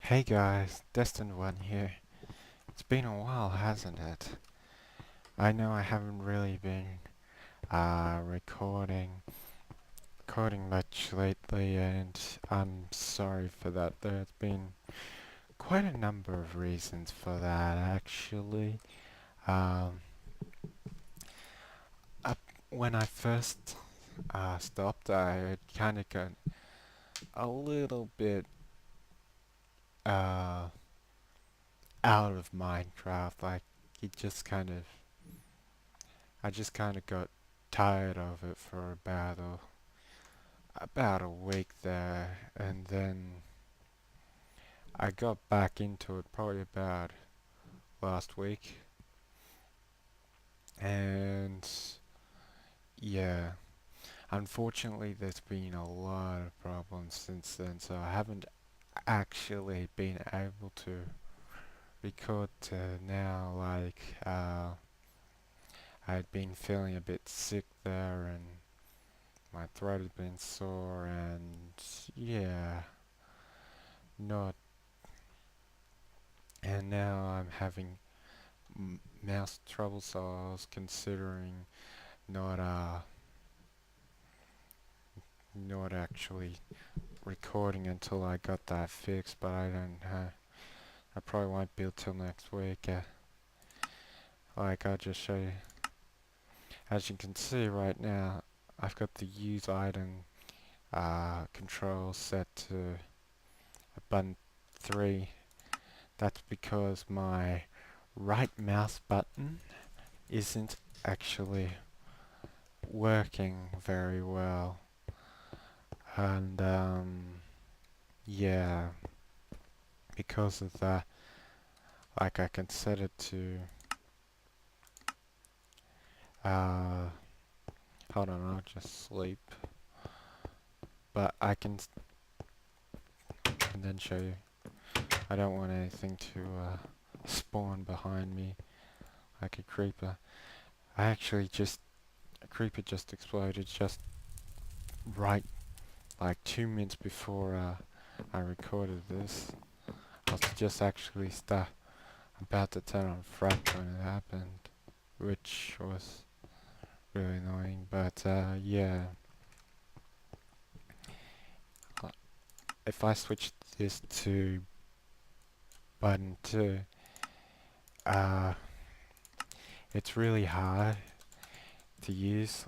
Hey guys, Destined One here. It's been a while, hasn't it? I know I haven't really been recording much lately, and I'm sorry for that. There's been quite a number of reasons for that, actually. Um, up when I first stopped, I had kind of got a little bit uh, out of Minecraft. Like, it just kind of I just kind of got tired of it for about a week there, and then I got back into it probably about last week, and yeah, unfortunately there's been a lot of problems since then, so I haven't actually been able to record to now. I'd been feeling a bit sick there, and my throat had been sore, and yeah, not and now I'm having mouse trouble, so I was considering not not actually recording until I got that fixed, but I don't I probably won't be till next week. I'll just show you. As you can see right now, I've got the use item control set to button 3. That's because my right mouse button isn't actually working very well, and yeah, because of that, like, I can set it to uh hold on, I'll just sleep, but I can and then show you. I don't want anything to spawn behind me like a creeper. I actually just A creeper just exploded just right, like 2 minutes before I recorded this. I was just actually about to turn on Frack when it happened, which was really annoying. But yeah, uh, if I switch this to button 2, uh, it's really hard to use.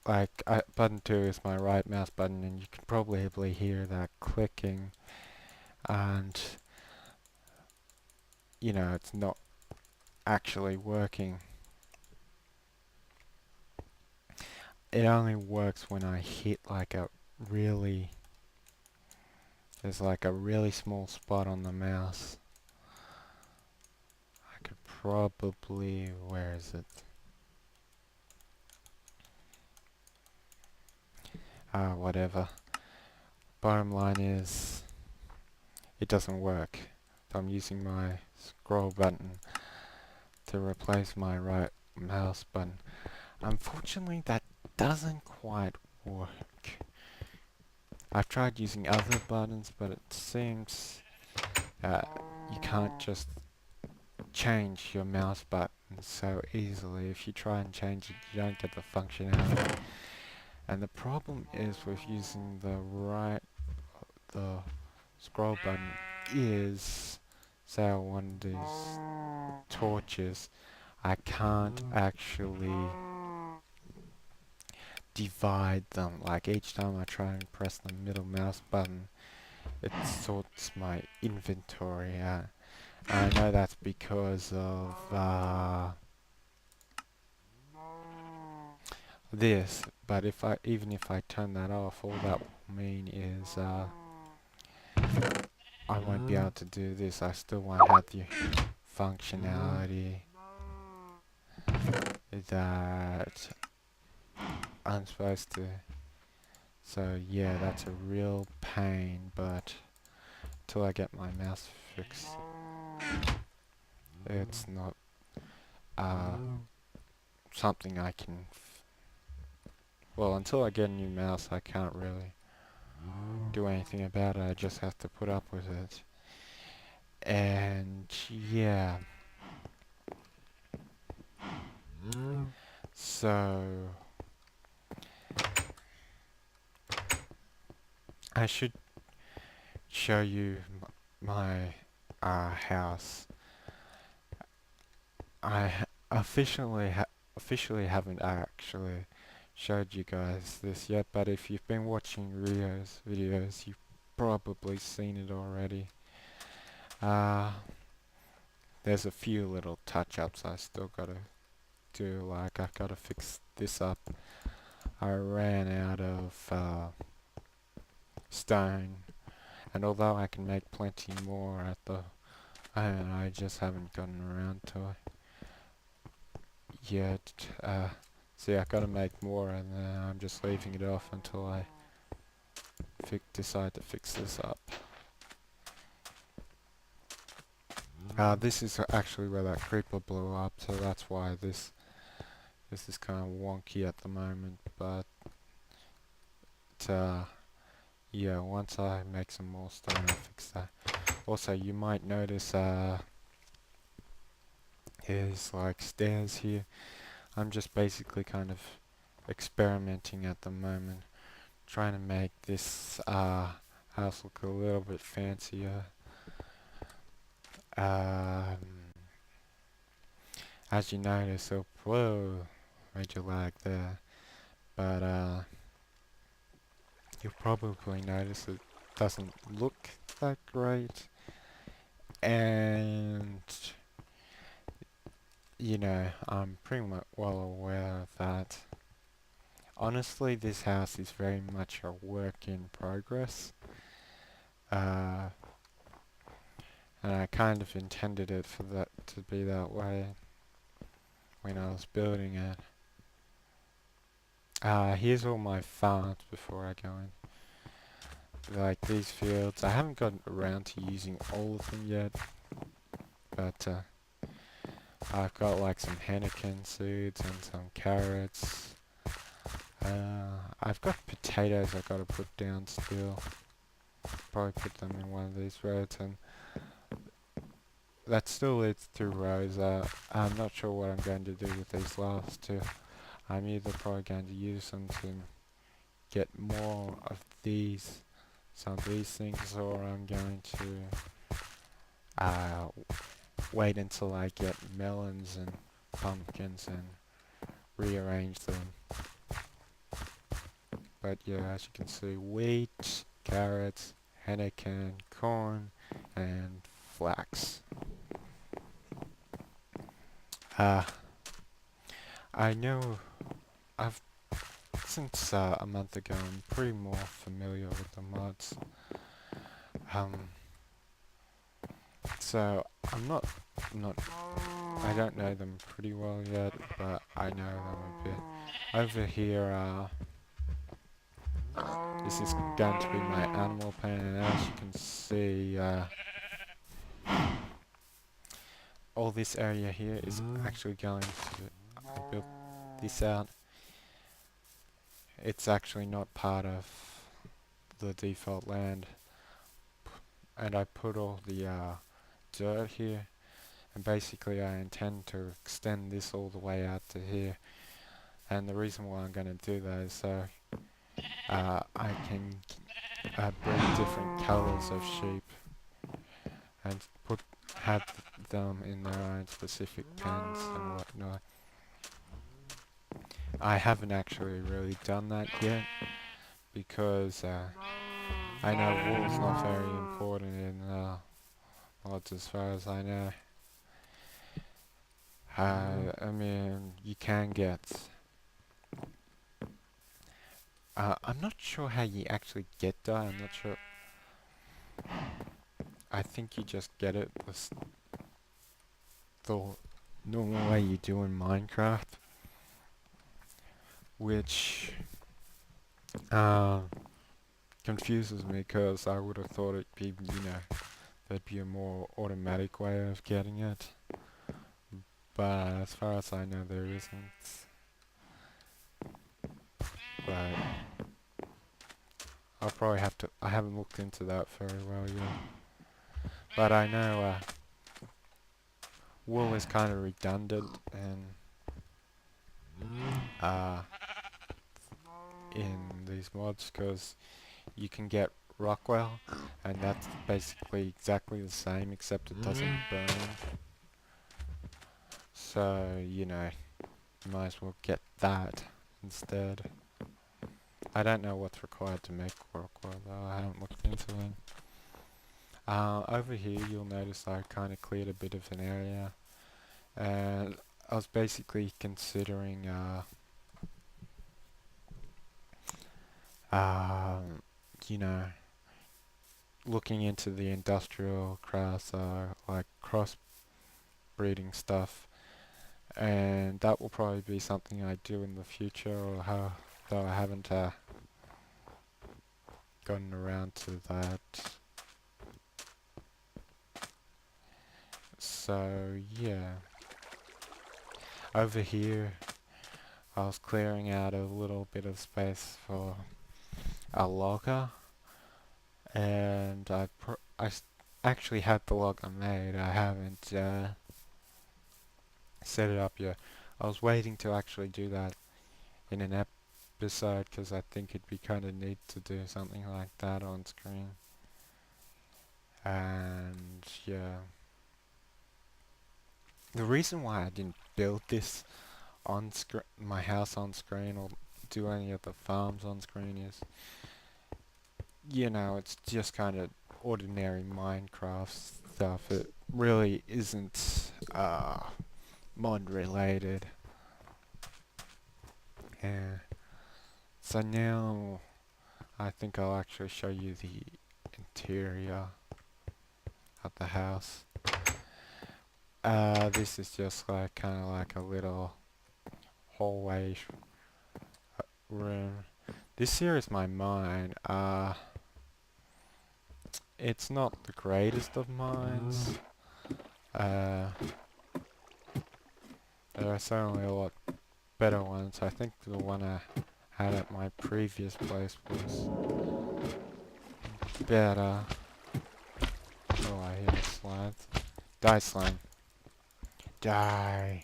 Button 2 is my right mouse button, and you can probably hear that clicking, and it's not actually working. It only works when I hit really, there's like a really small spot on the mouse. I could probably, where is it? Whatever. Bottom line is, it doesn't work. So I'm using my scroll button to replace my right mouse button. Unfortunately, that doesn't quite work. I've tried using other buttons, but it seems that you can't just change your mouse button so easily. If you try and change it, you don't get the functionality. And the problem is with using the scroll button is, say I want to do torches, I can't actually divide them. Like, each time I try and press the middle mouse button, it sorts my inventory out. I know that's because of this, but even if I turn that off, all that will mean is I won't be able to do this. I still won't have the functionality that I'm supposed to. So yeah, that's a real pain, but till I get my mouse fixed, it's not uh, something I can. Well, until I get a new mouse, I can't really do anything about it. I just have to put up with it. And yeah, so I should show you my house. I officially haven't actually showed you guys this yet, but if you've been watching Rio's videos, you've probably seen it already. Uh, there's a few little touch-ups I still gotta do, like I've gotta fix this up. I ran out of stone, and although I can make plenty more at the I just haven't gotten around to it yet. See, I gotta make more, and I'm just leaving it off until I decide to fix this up. This is actually where that creeper blew up, so that's why this is kind of wonky at the moment. But yeah, once I make some more stone, I'll fix that. Also, you might notice there's like stairs here. I'm just basically kind of experimenting at the moment, trying to make this house look a little bit fancier. As you notice, oh, whoa, major lag there, but you'll probably notice it doesn't look that great, and you know, I'm pretty much well aware of that. Honestly, this house is very much a work in progress, and I kind of intended it for that to be that way when I was building it. Here's all my farms before I go in. Like these fields, I haven't gotten around to using all of them yet, but I've got like some Heineken seeds and some carrots. I've got potatoes I've got to put down still. Probably put them in one of these rows, and that still leads to rows. I'm not sure what I'm going to do with these last two. I'm either probably going to use them to get more of some of these things, or I'm going to wait until I get melons and pumpkins and rearrange them. But yeah, as you can see, wheat, carrots, Heineken, corn, and flax. I know I've since a month ago I'm pretty more familiar with the mods. So I don't know them pretty well yet, but I know them a bit. Over here, this is going to be my animal pen, and as you can see, all this area here is actually going to, I built this out. It's actually not part of the default land, and I put all the dirt here, and basically I intend to extend this all the way out to here. And the reason why I'm going to do that is so I can breed different colours of sheep and have them in their own specific pens and whatnot. I haven't actually really done that yet because I know wool's not very important in mods as far as I know. I mean, you can get... I'm not sure how you actually get dye, I'm not sure. I think you just get it the normal way you do in Minecraft, which confuses me because I would have thought it'd be, there'd be a more automatic way of getting it, but as far as I know there isn't. But I'll probably have to, I haven't looked into that very well yet. But I know wool is kind of redundant and uh, in these mods because you can get Rockwell and that's basically exactly the same except it doesn't burn. So, you know, you might as well get that instead. I don't know what's required to make Rockwell though, I haven't looked into it. Over here you'll notice I kind of cleared a bit of an area and I was basically considering you know, looking into the industrial crafts, like crossbreeding stuff, and that will probably be something I do in the future, or though I haven't gotten around to that. So yeah, over here I was clearing out a little bit of space for a logger, and actually had the logger made. I haven't set it up yet. I was waiting to actually do that in an episode because I think it'd be kind of neat to do something like that on screen. And yeah, the reason why I didn't build this on my house on screen or do any of the farms on screen is, you know, it's just kind of ordinary Minecraft stuff. It really isn't mod related. Yeah. So now I think I'll actually show you the interior of the house. This is just like kind of like a little hallway room. This here is my mine. It's not the greatest of mines. There are certainly a lot better ones. I think the one I had at my previous place was better. Oh, I hear the slides. Die, slime. Die.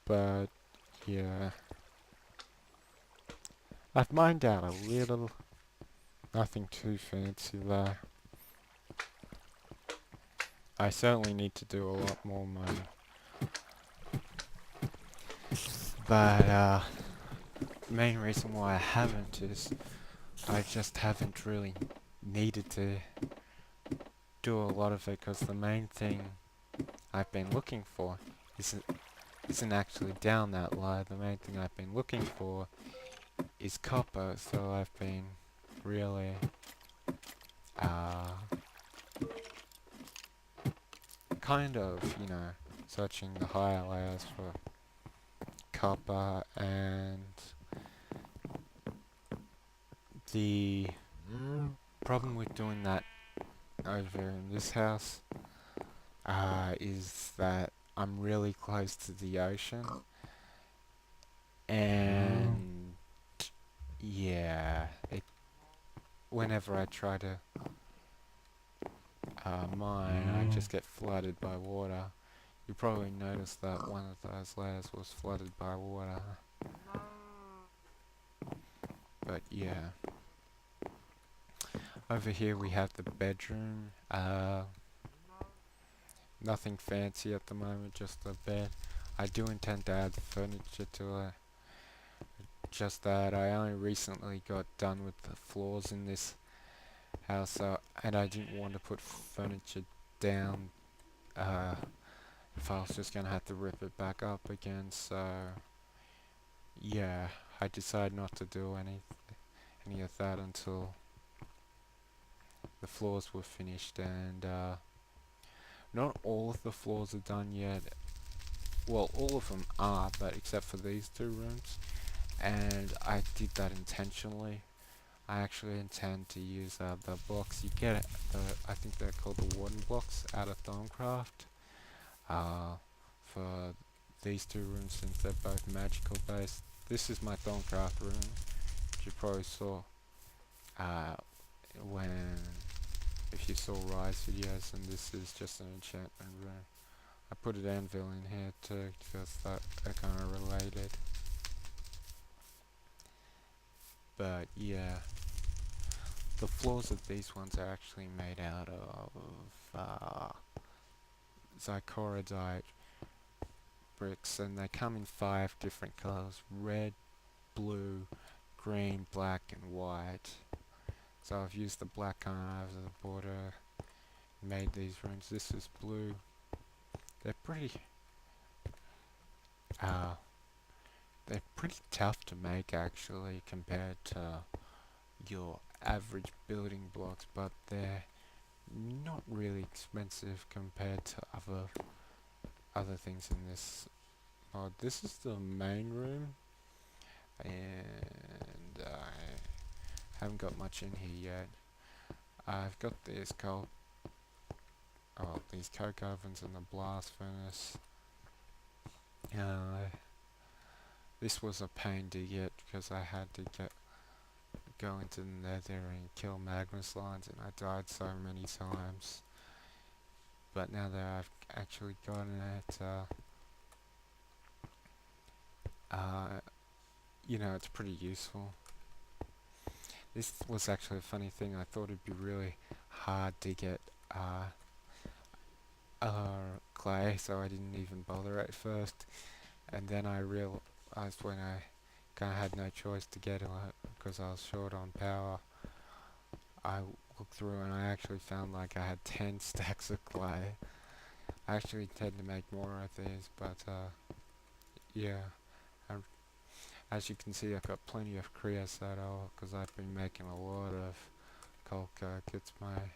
But, yeah. I've mined out a little. Nothing too fancy there. I certainly need to do a lot more mining. But, the main reason why I haven't is I just haven't really needed to do a lot of it because the main thing I've been looking for isn't actually down that low. The main thing I've been looking for is copper, so I've been really kind of, you know, searching the higher layers for copper, and the problem with doing that over in this house is that I'm really close to the ocean, and yeah, whenever I try to mine, I just get flooded by water. You probably noticed that one of those layers was flooded by water. But yeah. Over here we have the bedroom. Nothing fancy at the moment, just a bed. I do intend to add furniture to it. Just that I only recently got done with the floors in this house, and I didn't want to put furniture down if I was just gonna have to rip it back up again. So yeah, I decided not to do any of that until the floors were finished, and not all of the floors are done yet. Well, all of them are, but except for these two rooms, and I did that intentionally. I actually intend to use the blocks you get. I think they're called the wooden blocks out of Thaumcraft for these two rooms since they're both magical based. This is my Thorncraft room, which you probably saw when if you saw Rise videos, and this is just an enchantment room. I put an anvil in here too because they're kind of related. But yeah, the floors of these ones are actually made out of Zycorodite bricks, and they come in 5 different colors: red, blue, green, black and white. So I've used the black kind as a border, made these rooms. This is blue. They're uh, pretty tough to make actually compared to your average building blocks, but they're not really expensive compared to other things in this mod. This is the main room, and I haven't got much in here yet. I've got these coke ovens and the blast furnace. This was a pain to get because I had to go into the nether and kill magma slimes, and I died so many times. But now that I've actually gotten it, you know, it's pretty useful. This was actually a funny thing. I thought it'd be really hard to get clay, so I didn't even bother at first. And then I realized when I kind of had no choice to get it because I was short on power, I looked through and I actually found like I had 10 stacks of clay. I actually intend to make more of these, but yeah. As you can see, I've got plenty of creosote because I've been making a lot of coal coke. It's my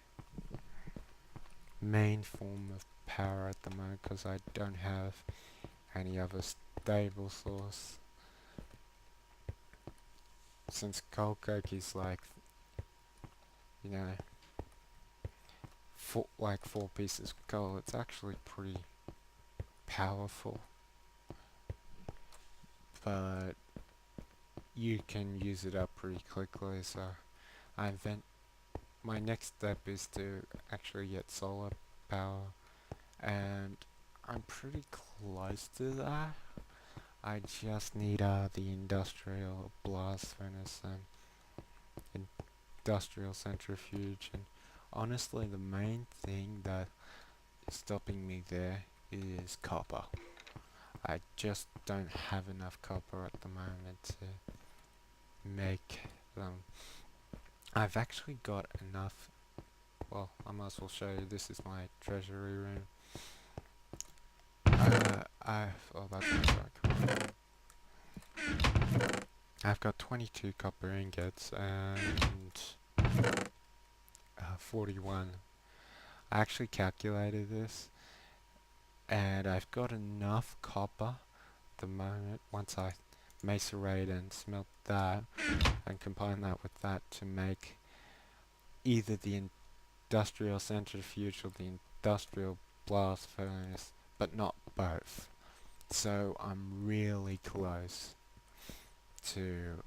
main form of power at the moment because I don't have any other stable source. Since coal coke is like, you know, 4 pieces of coal, it's actually pretty powerful. But you can use it up pretty quickly, so my next step is to actually get solar power, and I'm pretty close to that. I just need the industrial blast furnace and industrial centrifuge, and honestly the main thing that is stopping me there is copper. I just don't have enough copper at the moment to make them. I've actually got enough. Well, I might as well show you. This is my treasury room. I've got 22 copper ingots and 41. I actually calculated this, and I've got enough copper at the moment once I macerate and smelt that and combine that with that to make either the industrial centrifuge or the industrial blast furnace, but not both. So I'm really close to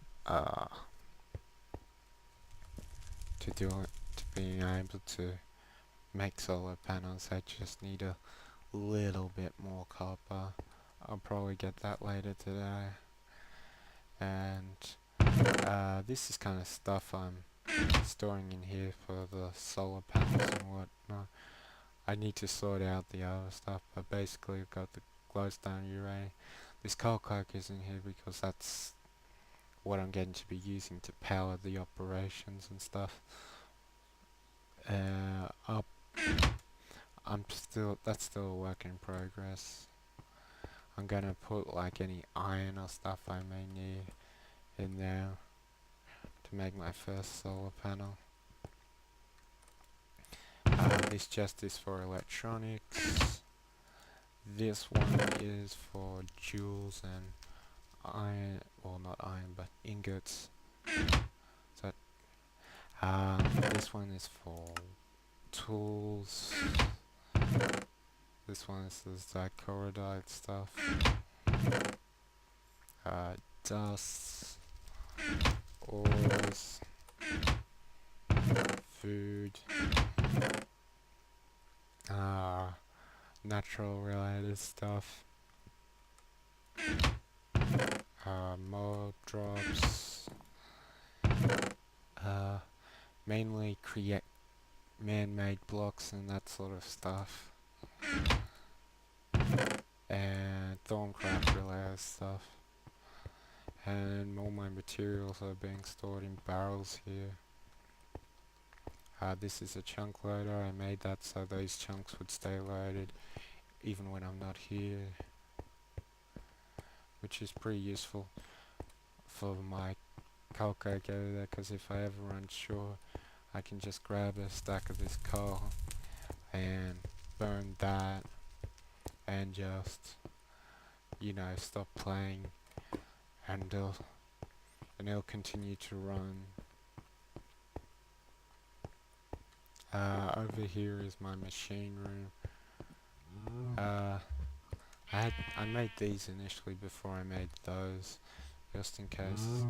being able to make solar panels. I just need a little bit more copper. I'll probably get that later today. And this is kind of stuff I'm storing in here for the solar panels and whatnot. I need to sort out the other stuff, but basically I've got the glowstone uranium. This coal coke is in here because that's what I'm going to be using to power the operations and stuff. That's still a work in progress. I'm gonna put like any iron or stuff I may need in there to make my first solar panel. This chest is for electronics. This one is for jewels and iron, well not iron but ingots. So this one is for tools. This one is the Zycorodite stuff. Dust, ores, food, natural related stuff, mob drops, mainly create man-made blocks and that sort of stuff, and Thorncraft related stuff. And all my materials are being stored in barrels here. This is a chunk loader. I made that so those chunks would stay loaded even when I'm not here, which is pretty useful for my coal calculator, because if I ever run short, I can just grab a stack of this coal and burn that and just, you know, stop playing, and it'll continue to run. Over here is my machine room. I made these initially before I made those, just in case,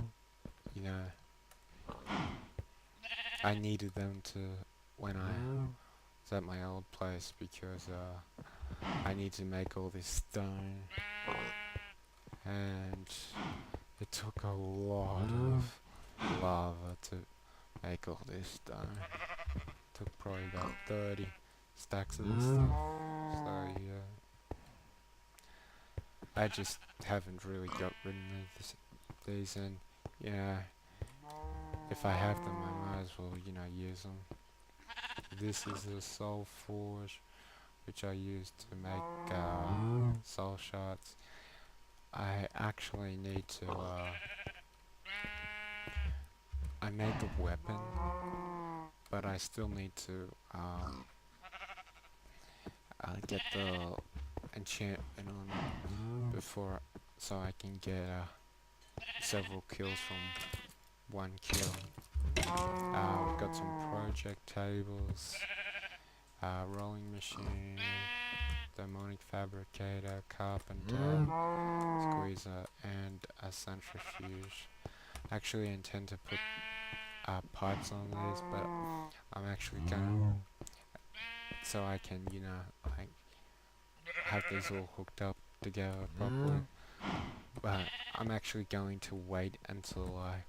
you know, I needed them to when I was at my old place, because I need to make all this stone, and it took a lot of lava to make all this stone. Took probably about 30 stacks of this stuff. So yeah, I just haven't really got rid of these, and yeah, if I have them, I might as well, you know, use them. This is a soul forge, which I use to make soul shards. I actually need to I made the weapon, but I still need to get the enchantment on it before, so I can get several kills from one kill. We've got some project tables, rolling machine, demonic fabricator, carpenter, squeezer, and a centrifuge. Actually, I intend to put pipes on these, but I'm actually gonna, so I can, you know, like, have these all hooked up together properly. But I'm actually going to wait until I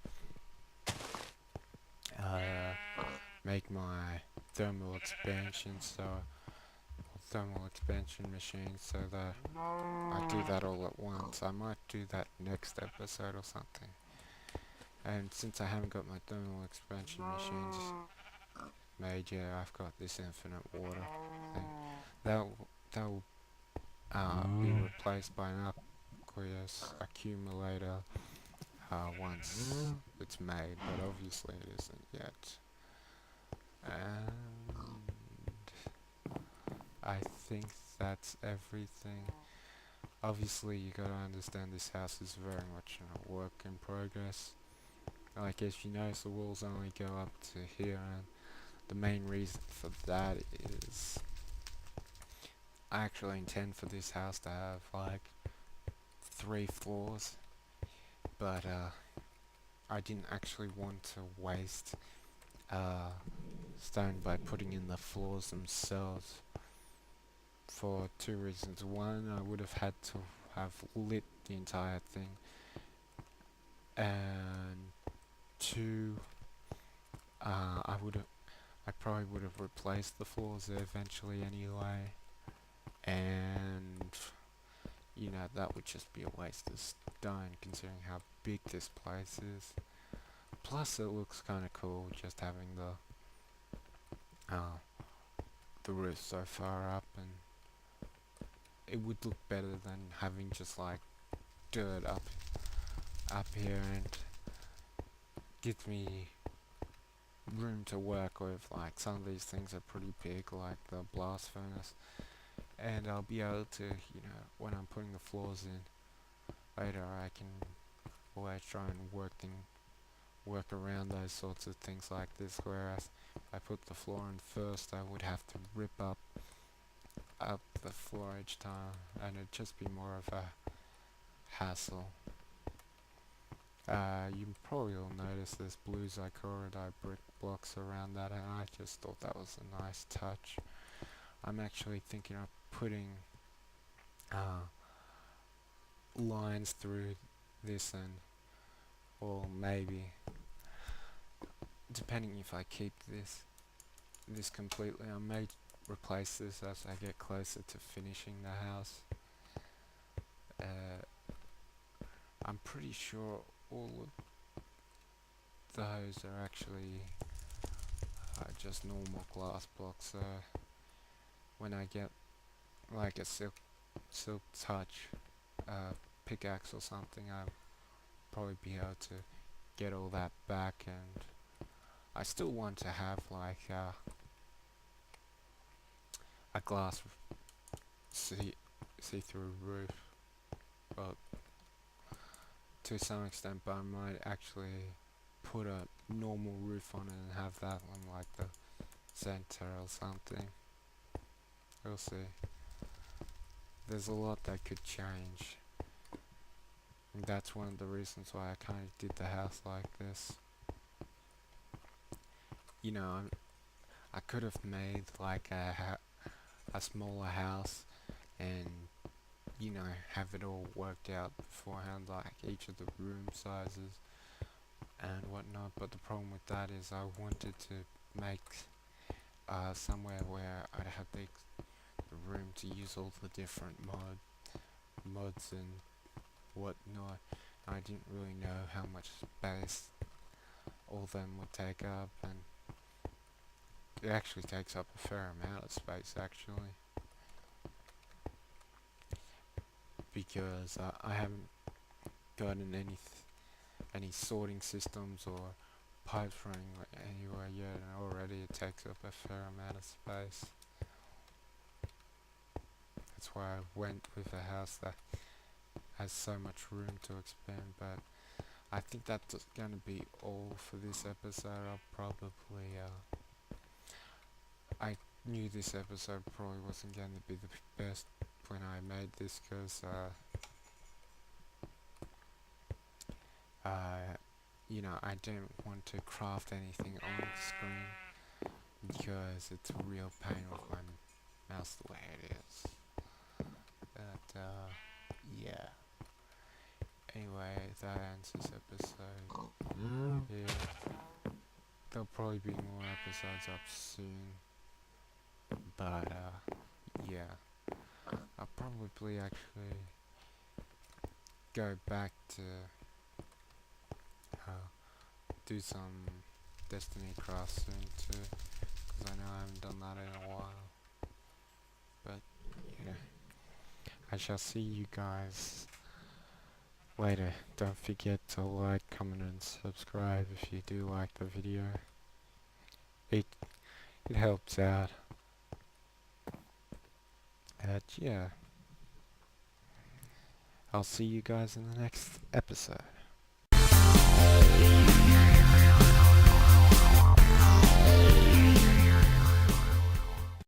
make my thermal expansion machine, so that I do that all at once. I might do that next episode or something. And since I haven't got my thermal expansion machines made yet, I've got this infinite water thing. That'll be replaced by an aqueous accumulator once it's made, but obviously it isn't yet. And I think that's everything. Obviously, you gotta understand this house is very much a work in progress. Like, as you notice, the walls only go up to here, and the main reason for that is I actually intend for this house to have like 3 floors, but I didn't actually want to waste stone by putting in the floors themselves, for 2 reasons. One, I would have had to have lit the entire thing, and 2, I probably would have replaced the floors eventually anyway, and you know, that would just be a waste of stone considering how big this place is. Plus it looks kind of cool just having the roof so far up, and it would look better than having just like dirt up here, and gives me room to work with. Like, some of these things are pretty big, like the blast furnace, and I'll be able to, you know, when I'm putting the floors in later, I can always try and work around those sorts of things like this, whereas if I put the floor in first, I would have to rip up the floor each time, and it'd just be more of a hassle. You probably will notice there's blue Zycorodite brick blocks around that, and I just thought that was a nice touch. I'm actually thinking of putting lines through this, and or maybe, depending if I keep this completely, I may replace this as I get closer to finishing the house. I'm pretty sure all of those are actually just normal glass blocks, so when I get like a silk touch pickaxe or something, I'll probably be able to get all that back. And I still want to have like a glass see-through roof, but to some extent, but I might actually put a normal roof on it and have that on like the center or something. We'll see. There's a lot that could change. And that's one of the reasons why I kind of did the house like this. You know, I could have made like a smaller house and, you know, have it all worked out beforehand, like each of the room sizes and whatnot, but the problem with that is I wanted to make somewhere where I'd have the room to use all the different mods and whatnot. I didn't really know how much space all of them would take up, and it actually takes up a fair amount of space actually, because I haven't gotten any sorting systems or pipes running anywhere yet, and already it takes up a fair amount of space. That's why I went with a house that has so much room to expand. But I think that's gonna be all for this episode. I'll probably I knew this episode probably wasn't going to be the best when I made this, because you know, I didn't want to craft anything on screen because it's a real pain with my mouse the way it is. But yeah. Anyway, that ends this episode. Yeah. There'll probably be more episodes up soon. But yeah. I'll probably actually go back to do some Destiny Craft soon too, because I know I haven't done that in a while. But yeah, I shall see you guys later. Don't forget to like, comment and subscribe if you do like the video. It helps out. And yeah, I'll see you guys in the next episode.